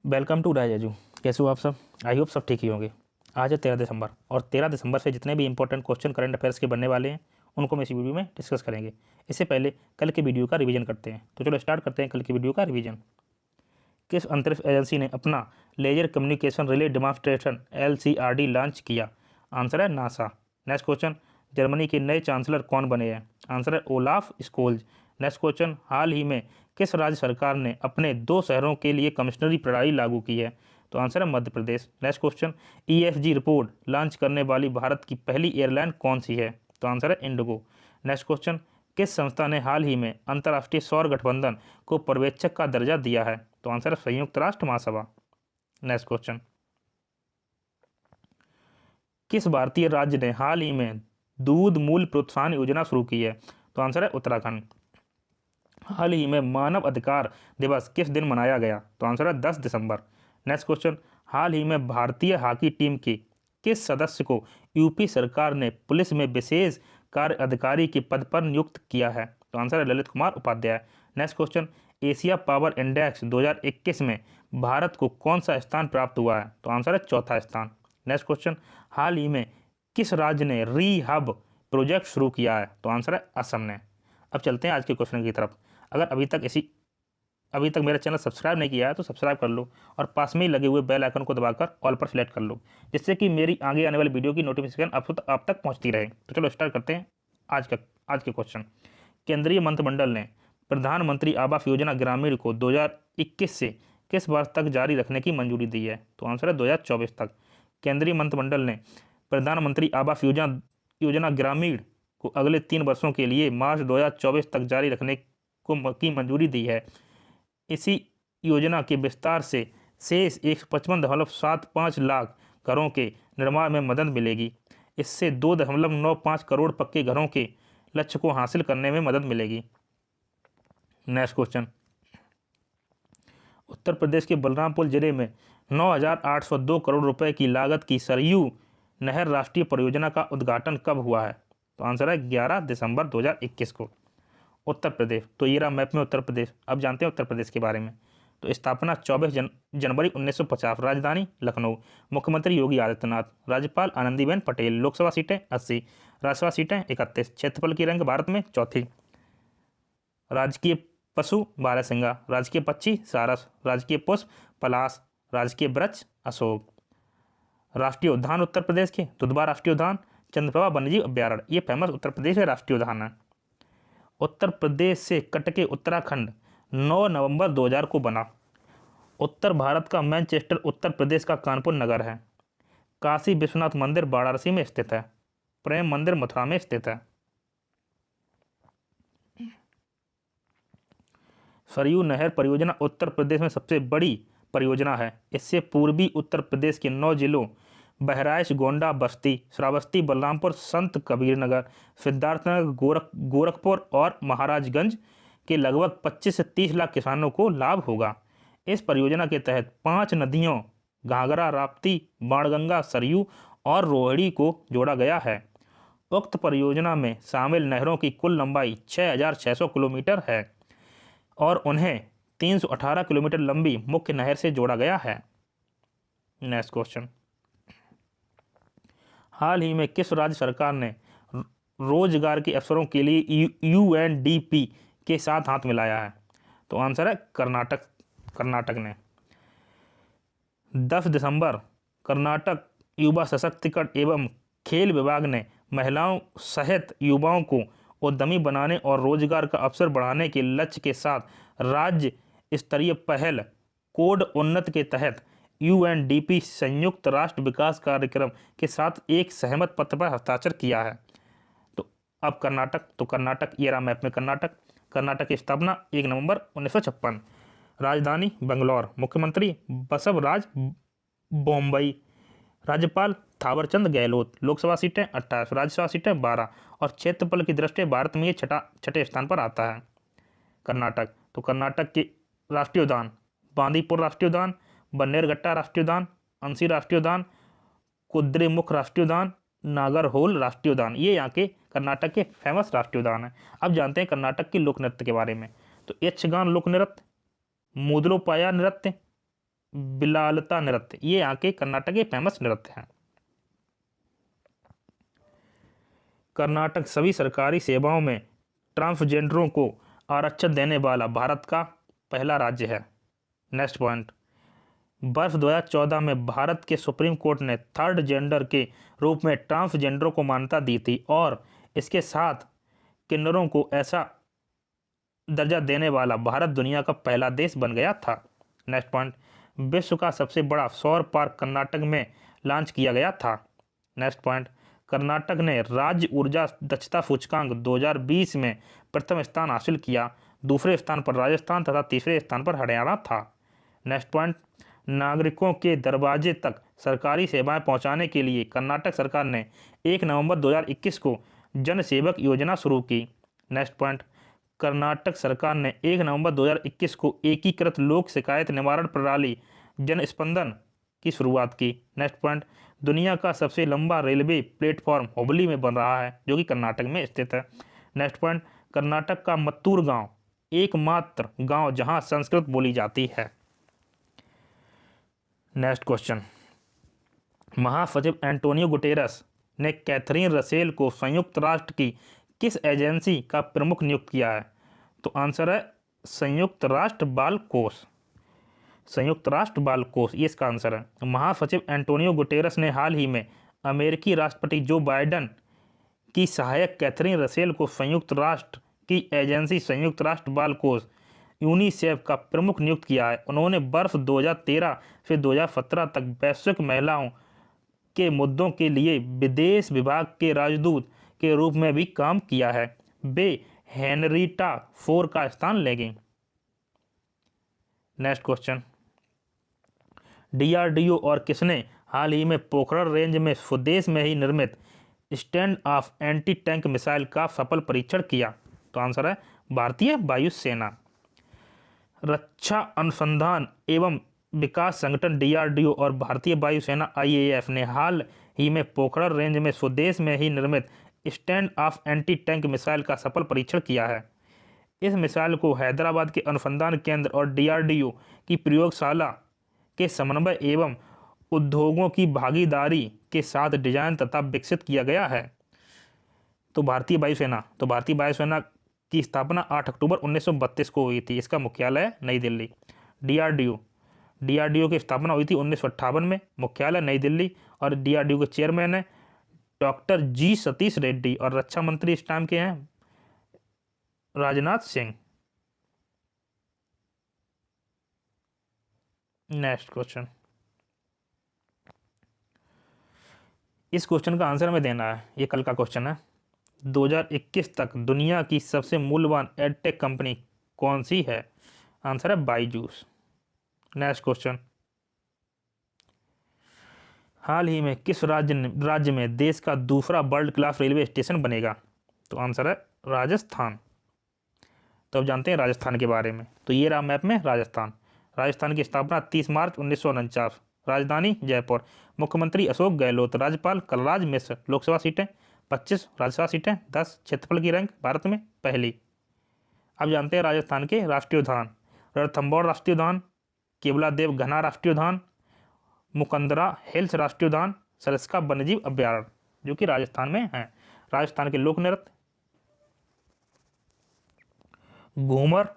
Welcome to राजाजू। कैसे हो आप सब? आई होप सब ठीक ही होंगे। आज है 13 दिसंबर और 13 दिसंबर से जितने भी इंपॉर्टेंट क्वेश्चन करंट अफेयर्स के बनने वाले हैं उनको हम इसी वीडियो में डिस्कस करेंगे। इससे पहले कल के वीडियो का रिवीजन करते हैं। तो चलो स्टार्ट करते हैं कल की वीडियो का रिवीजन। किस अंतरिक्ष एजेंसी ने अपना laser communication relay demonstration LCRD launch किया? आंसर है नासा। नेक्स्ट क्वेश्चन, जर्मनी के नए चांसलर कौन बने हैं? आंसर है ओलाफ स्कोल्ज। नेक्स्ट क्वेश्चन, हाल ही में किस राज्य सरकार ने अपने 2 शहरों के लिए कमिश्नरी प्रणाली लागू की है? तो आंसर है Madhya Pradesh. Next question, EFG report launch करने वाली भारत की पहली एयरलाइन कौन सी है? तो आंसर है इंडिगो। नेक्स्ट क्वेश्चन, किस संस्था ने हाल ही में अंतर्राष्ट्रीय सौर गठबंधन को पर्यवेक्षक का दर्जा दिया है? तो आंसर है संयुक्त राष्ट्र महासभा। नेक्स्ट क्वेश्चन, किस भारतीय राज्य ने हाल ही में दूध मूल्य प्रोत्साहन योजना शुरू की है? तो आंसर है उत्तराखंड। हाल ही में मानव अधिकार दिवस किस दिन मनाया गया? तो आंसर है 10 दिसंबर। नेक्स्ट क्वेश्चन, हाल ही में भारतीय हॉकी टीम के किस सदस्य को यूपी सरकार ने पुलिस में विशेष कार्य अधिकारी के पद पर नियुक्त किया है? तो आंसर है Lalit Kumar Upadhyay. Next question, Asia power index 2021 में भारत को कौन सा स्थान प्राप्त हुआ है? तो आंसर है चौथा स्थान। नेक्स्ट क्वेश्चन, हाल ही में किस राज्य ने री हब प्रोजेक्ट शुरू किया है? तो आंसर है असम ने। अब चलते हैं आज के क्वेश्चन की तरफ। अगर अभी तक मेरा चैनल सब्सक्राइब नहीं किया है तो सब्सक्राइब कर लो और पास में ही लगे हुए बेल आइकन को दबाकर ऑल पर सेलेक्ट कर लो, जिससे कि मेरी आगे आने वाली वीडियो की नोटिफिकेशन आप तक पहुंचती रहे। तो चलो स्टार्ट करते हैं आज के क्वेश्चन। केंद्रीय मंत्रिमंडल ने प्रधानमंत्री आवास योजना ग्रामीण को 2021 से किस वर्ष तक जारी रखने की मंजूरी दी है? तो आंसर है 2024 तक। केंद्रीय मंत्रिमंडल ने प्रधानमंत्री आवास योजना ग्रामीण को अगले 3 वर्षों के लिए मार्च 2024 तक जारी रखने की मंजूरी दी है। इसी योजना के विस्तार से शेष 155.75 लाख घरों के निर्माण में मदद मिलेगी। इससे 2.95 करोड़ पक्के घरों के लक्ष्य को हासिल करने में मदद मिलेगी। नेक्स्ट क्वेश्चन, उत्तर प्रदेश के बलरामपुर जिले में 9,802 करोड़ रुपए की लागत की सरयू नहर राष्ट्रीय परियोजना का उद्घाटन कब हुआ है? तो आंसर है 11 दिसंबर 2021 को। उत्तर प्रदेश, तो ये रहा मैप में उत्तर प्रदेश। अब जानते हैं उत्तर प्रदेश के बारे में। तो स्थापना 24 जनवरी 1950, राजधानी लखनऊ, मुख्यमंत्री योगी आदित्यनाथ, राज्यपाल आनंदीबेन पटेल, लोकसभा सीटें 80, राज्यसभा सीटें 31, क्षेत्रफल की रैंक भारत में चौथी, राजकीय पशु बारहसिंगा, राजकीय पक्षी सारस, राजकीय पुष्प पलाश, राजकीय वृक्ष अशोक, राष्ट्रीय उद्यान उत्तर प्रदेश के दुधवा राष्ट्रीय उद्यान, चंद्रप्रभा वन्यजीव अभ्यारण्य, ये फेमस उत्तर प्रदेश के राष्ट्रीय उद्यान है। उत्तर प्रदेश से कटके उत्तराखंड 9 नवंबर 2000 को बना। उत्तर भारत का मैनचेस्टर उत्तर प्रदेश का कानपुर नगर है। काशी विश्वनाथ मंदिर वाराणसी में स्थित है। प्रेम मंदिर मथुरा में स्थित है। सरयू नहर परियोजना उत्तर प्रदेश में सबसे बड़ी परियोजना है। इससे पूर्वी उत्तर प्रदेश के 9 जिलों बहराइच, गोंडा, बस्ती, श्रावस्ती, बलरामपुर, संत कबीरनगर, सिद्धार्थनगर, गोरखपुर और महाराजगंज के लगभग 25 से 30 लाख किसानों को लाभ होगा। इस परियोजना के तहत 5 नदियों घाघरा, राप्ती, बाणगंगा, सरयू और रोहिणी को जोड़ा गया है। उक्त परियोजना में शामिल नहरों की कुल लंबाई 6,600 किलोमीटर है और उन्हें 318 किलोमीटर लंबी मुख्य नहर से जोड़ा गया है। नेक्स्ट क्वेश्चन, हाल ही में किस राज्य सरकार ने रोजगार के अवसरों के लिए UNDP के साथ हाथ मिलाया है? तो आंसर है कर्नाटक ने। 10 दिसंबर कर्नाटक युवा सशक्तिकरण एवं खेल विभाग ने महिलाओं सहित युवाओं को उद्यमी बनाने और रोजगार का अवसर बढ़ाने के लक्ष्य के साथ राज्य स्तरीय पहल कोड उन्नत के तहत UNDP संयुक्त राष्ट्र विकास कार्यक्रम के साथ एक सहमत पत्र पर हस्ताक्षर किया है। तो अब कर्नाटक ये रहा मैप में कर्नाटक की स्थापना 1 नवंबर 1956, राजधानी बेंगलोर, मुख्यमंत्री बसवराज बोम्बई, राज्यपाल थावरचंद गहलोत, लोकसभा सीटें 28, राज्यसभा सीटें 12 और क्षेत्रफल की दृष्टि भारत में ये छठे स्थान पर आता है। कर्नाटक, तो कर्नाटक के राष्ट्रीय उद्यान बांदीपुर राष्ट्रीय उद्यान, बन्नेरघट्टा राष्ट्रीय उद्यान, अंसी राष्ट्रीय उद्यान, कुद्रेमुख राष्ट्रीय उद्यान, नागरहोल राष्ट्रीय उद्यान, ये यहाँ के कर्नाटक के फेमस राष्ट्रीय उद्यान है। अब जानते हैं कर्नाटक के लोक नृत्य के बारे में। तो यक्षगान लोक नृत्य, मूदलोपाया नृत्य, बिलालता नृत्य, ये यहाँ के कर्नाटक के फेमस नृत्य हैं। कर्नाटक सभी सरकारी सेवाओं में ट्रांसजेंडरों को आरक्षण देने वाला भारत का पहला राज्य है। नेक्स्ट पॉइंट, वर्ष 2014 में भारत के सुप्रीम कोर्ट ने थर्ड जेंडर के रूप में ट्रांसजेंडरों को मान्यता दी थी और इसके साथ किन्नरों को ऐसा दर्जा देने वाला भारत दुनिया का पहला देश बन गया था। नेक्स्ट पॉइंट, विश्व का सबसे बड़ा सौर पार्क कर्नाटक में लॉन्च किया गया था। नेक्स्ट पॉइंट, कर्नाटक ने राज्य ऊर्जा दक्षता सूचकांक 2020 में प्रथम स्थान हासिल किया, दूसरे स्थान पर राजस्थान तथा तीसरे स्थान पर हरियाणा था। नेक्स्ट पॉइंट, नागरिकों के दरवाजे तक सरकारी सेवाएं पहुंचाने के लिए कर्नाटक सरकार ने 1 नवंबर 2021 को जन सेवक योजना शुरू की। नेक्स्ट पॉइंट, कर्नाटक सरकार ने 1 नवंबर 2021 को एकीकृत लोक शिकायत निवारण प्रणाली जन स्पंदन की शुरुआत की। नेक्स्ट पॉइंट, दुनिया का सबसे लंबा रेलवे प्लेटफॉर्म हुबली में बन रहा है जो कि कर्नाटक में स्थित है। नेक्स्ट पॉइंट, कर्नाटक का मत्तूर गांव एकमात्र गांव जहां संस्कृत बोली जाती है। नेक्स्ट क्वेश्चन, महासचिव एंटोनियो गुटेरस ने कैथरीन रसेल को संयुक्त राष्ट्र की किस एजेंसी का प्रमुख नियुक्त किया है? तो आंसर है संयुक्त राष्ट्र बाल कोष। संयुक्त राष्ट्र बाल कोष, ये इसका आंसर है। महासचिव एंटोनियो गुटेरस ने हाल ही में अमेरिकी राष्ट्रपति जो बाइडेन की सहायक कैथरीन रसेल को संयुक्त राष्ट्र की एजेंसी संयुक्त राष्ट्र बाल कोष यूनिसेफ का प्रमुख नियुक्त किया है। उन्होंने वर्ष 2013 से 2017 तक वैश्विक महिलाओं के मुद्दों के लिए विदेश विभाग के राजदूत के रूप में भी काम किया है। वे हेनरीटा फोर का स्थान लेंगे। नेक्स्ट क्वेश्चन, डीआरडीओ और किसने हाल ही में पोखरण रेंज में स्वदेश में ही निर्मित stand of anti tank missile का सफल परीक्षण किया? तो आंसर है भारतीय वायुसेना। रक्षा अनुसंधान एवं विकास संगठन डीआरडीओ और भारतीय वायुसेना आईएएफ ने हाल ही में पोखरण रेंज में स्वदेश में ही निर्मित stand of anti tank missile का सफल परीक्षण किया है। इस मिसाइल को हैदराबाद के अनुसंधान केंद्र और डीआरडीओ की प्रयोगशाला के समन्वय एवं उद्योगों की भागीदारी के साथ डिजाइन तथा विकसित किया गया है। तो भारतीय वायुसेना की स्थापना 8 अक्टूबर 1932 को हुई थी। इसका मुख्यालय नई दिल्ली। डीआरडीओ की स्थापना हुई थी 1958 में, मुख्यालय नई दिल्ली, और डीआरडीओ के चेयरमैन है डॉक्टर जी सतीश रेड्डी और रक्षा मंत्री इस टाइम के हैं राजनाथ सिंह। नेक्स्ट क्वेश्चन, इस क्वेश्चन का आंसर हमें देना है, ये कल का क्वेश्चन है। 2021 तक दुनिया की सबसे मूल्यवान एडटेक कंपनी कौन सी है? आंसर है बायजूस। नेक्स्ट क्वेश्चन, हाल ही में किस राज्य में देश का दूसरा वर्ल्ड क्लास रेलवे स्टेशन बनेगा? तो आंसर है राजस्थान। तो अब जानते हैं राजस्थान के बारे में। तो ये रहा मैप में राजस्थान की स्थापना 30 मार्च 1949, राजधानी जयपुर, मुख्यमंत्री अशोक गहलोत, राज्यपाल कलराज मिश्र, लोकसभा सीटें 25, राज्यसभा सीटें 10, क्षेत्रफल की रैंक भारत में पहली। अब जानते हैं राजस्थान के राष्ट्रीय उद्यान। रणथंभौर राष्ट्रीय उद्यान, केवलादेव घना राष्ट्रीय उद्यान, मुकंदरा हिल्स राष्ट्रीय उद्यान, सरिस्का वन्यजीव अभ्यारण्य, जो कि राजस्थान में है। राजस्थान के लोक नृत्य घूमर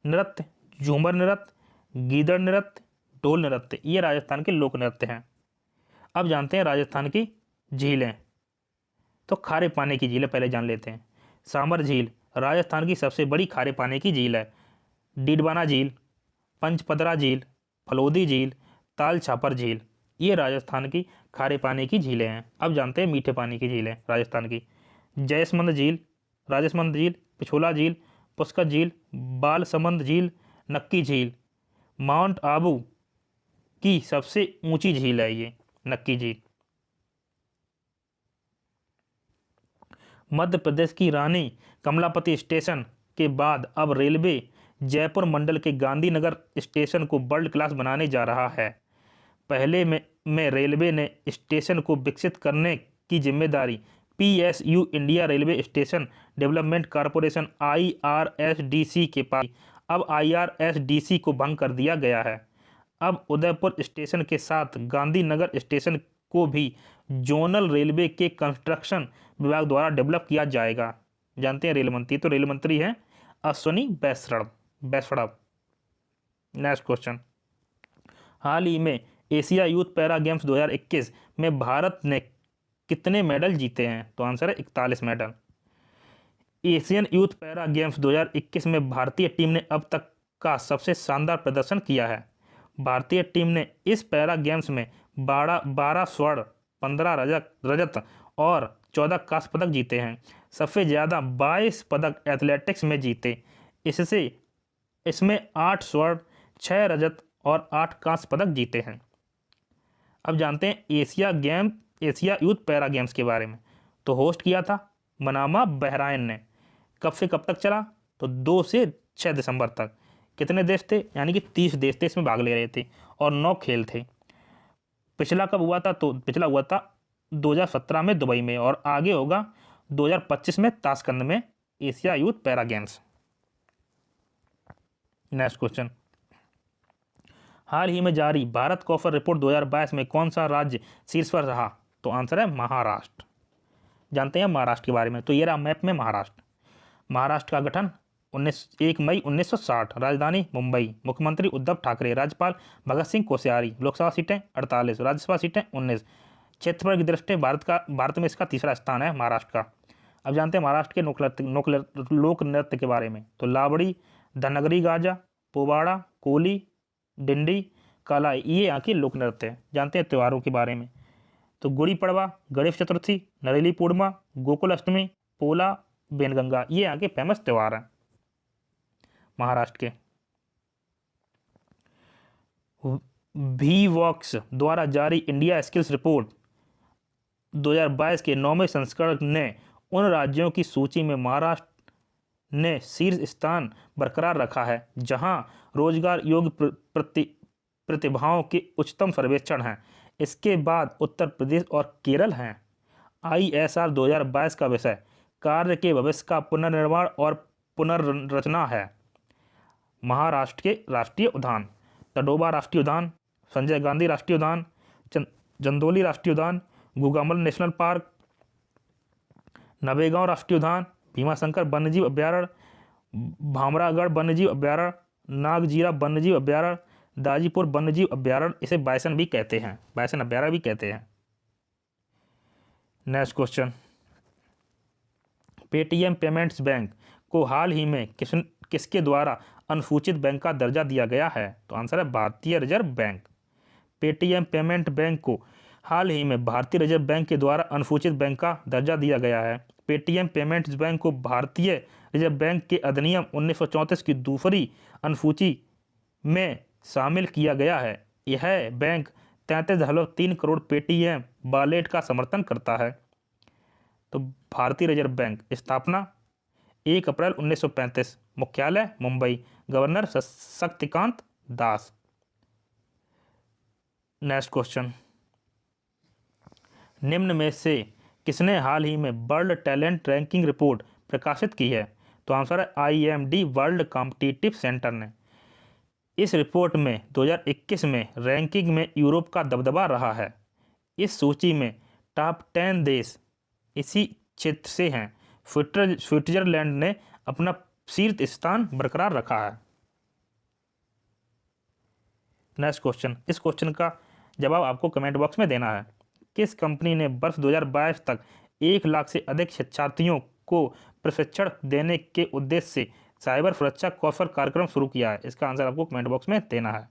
नृत्य, झूमर नृत्य, गीदड़ नृत्य, ढोल नृत्य, ये राजस्थान के लोक नृत्य हैं। अब जानते हैं राजस्थान की झीलें। तो खारे पानी की झीलें पहले जान लेते हैं। सामर झील राजस्थान की सबसे बड़ी खारे पानी की झील है। डीडवाना झील, पंचपदरा झील, फलोदी झील, ताल छापर झील, ये राजस्थान की खारे पानी की झीलें हैं। अब जानते हैं मीठे पानी की झीलें राजस्थान की। जयसमंद झील, राजसमंद झील, पिछोला झील, पुष्कर झील, बालसमंद झील, नक्की झील। माउंट आबू की सबसे ऊंची झील है ये नक्की झील। मध्य प्रदेश की रानी कमलापति स्टेशन के बाद अब रेलवे जयपुर मंडल के गांधीनगर स्टेशन को वर्ल्ड क्लास बनाने जा रहा है। पहले में रेलवे ने स्टेशन को विकसित करने की जिम्मेदारी PSU India railway station development corporation IRSDC के पास। अब IRSDC को भंग कर दिया गया है। अब उदयपुर स्टेशन के साथ गांधीनगर स्टेशन को भी जोनल रेलवे के कंस्ट्रक्शन विभाग द्वारा डेवलप किया जाएगा। जानते हैं रेल मंत्री, तो रेल मंत्री हैं अश्विनी वैष्णव। नेक्स्ट क्वेश्चन, हाल ही में एशिया यूथ पैरा गेम्स 2021 में भारत ने कितने मेडल जीते हैं? तो आंसर है 41 medal. Asian youth para games 2021 में भारतीय टीम ने अब तक का सबसे शानदार प्रदर्शन किया है। भारतीय टीम ने इस पैरा गेम्स में 12 स्वर्ण, 15 रजत और 14 कांस्य पदक जीते हैं। सबसे ज़्यादा 22 पदक एथलेटिक्स में जीते। इसमें 8 स्वर्ण, 6 रजत और 8 कांस्य पदक जीते हैं। अब जानते हैं एशिया यूथ पैरा गेम्स के बारे में। तो होस्ट किया था मनामा, बहराइन ने। कब से कब तक चला? तो 2 से 6 दिसंबर तक। कितने देश थे? यानी कि 30 देश थे इसमें भाग ले रहे थे और 9 खेल थे। पिछला कब हुआ था? तो पिछला हुआ था 2017 में दुबई में, और आगे होगा 2025 में ताशकंद में Asia youth para games. Next question, हाल ही में जारी भारत कॉपर रिपोर्ट 2022 में कौन सा राज्य शीर्ष पर रहा? तो आंसर है महाराष्ट्र। जानते हैं महाराष्ट्र के बारे में? तो ये रहा मैप में महाराष्ट्र का गठन 1 मई 1960, राजधानी मुंबई, मुख्यमंत्री उद्धव ठाकरे, राज्यपाल भगत सिंह कोश्यारी, लोकसभा सीटें 48, राज्यसभा सीटें 19। क्षेत्रफल की दृष्टि भारत में इसका तीसरा स्थान है महाराष्ट्र का। अब जानते हैं महाराष्ट्र के लोक नृत्य के बारे में। तो लावड़ी, धनगरी गाजा, पोवाड़ा, कोली, डिंडी, कालाई, ये यहाँ के लोक नृत्य हैं। जानते हैं त्योहारों के बारे में। तो गुड़ी पड़वा, गणेश चतुर्थी, नरेली पूर्णिमा, गोकुल अष्टमी, पोला, बेनगंगा, ये यहाँ के फेमस त्यौहार हैं महाराष्ट्र के। VWOX द्वारा जारी इंडिया स्किल्स रिपोर्ट 2022 के 9वें संस्करण ने उन राज्यों की सूची में महाराष्ट्र ने शीर्ष स्थान बरकरार रखा है जहां रोजगार योग्य प्रतिभाओं के उच्चतम सर्वेक्षण हैं। इसके बाद उत्तर प्रदेश और केरल हैं। ISR 2022 का विषय कार्य के भविष्य का पुनर्निर्माण और पुनर्रचना है। महाराष्ट्र के राष्ट्रीय उद्यान, तडोबा राष्ट्रीय उद्यान, संजय गांधी राष्ट्रीय उद्यान, चंदौली राष्ट्रीय उद्यान, गुगामल नेशनल पार्क, नवेगांव राष्ट्रीय उद्यान, भीमाशंकर वन्यजीव अभ्यारण्य, भामरागढ़ वन्यजीव अभ्यारण्य, नागजीरा वन्यजीव अभ्यारण्य, दाजीपुर वन्यजीव अभ्यारण्य, इसे बायसन भी कहते हैं, बायसन अभ्यारण्य भी कहते हैं। Next question, Paytm payments bank को हाल ही में किसके द्वारा अनुसूचित बैंक का दर्जा दिया गया है? तो आंसर है भारतीय reserve bank. Paytm payment bank को हाल ही में भारतीय रिजर्व बैंक के द्वारा अनुसूचित बैंक का दर्जा दिया गया है। पेटीएम पेमेंट्स बैंक को भारतीय रिजर्व बैंक के अधिनियम 1934 की दूसरी अनुसूची में शामिल किया गया है। यह बैंक 33.3 करोड़ पेटीएम वॉलेट का समर्थन करता है। तो भारतीय रिजर्व बैंक स्थापना 1 अप्रैल 1935, मुख्यालय Mumbai, governor Shaktikanta Das. Next question, निम्न में से किसने हाल ही में वर्ल्ड टैलेंट रैंकिंग रिपोर्ट प्रकाशित की है? तो आंसर है IMD वर्ल्ड कॉम्पिटिटिव सेंटर ने। इस रिपोर्ट में 2021 में रैंकिंग में यूरोप का दबदबा रहा है। इस सूची में टॉप 10 देश इसी क्षेत्र से हैं। स्विट्जरलैंड ने अपना शीर्ष स्थान बरकरार रखा है। नेक्स्ट क्वेश्चन, इस क्वेश्चन का जवाब आपको कमेंट बॉक्स में देना है। किस कंपनी ने वर्ष 2022 तक 1 लाख से अधिक शिक्षार्थियों को प्रशिक्षण देने के उद्देश्य से साइबर सुरक्षा कौशल कार्यक्रम शुरू किया है? इसका आंसर आपको कमेंट बॉक्स में देना है।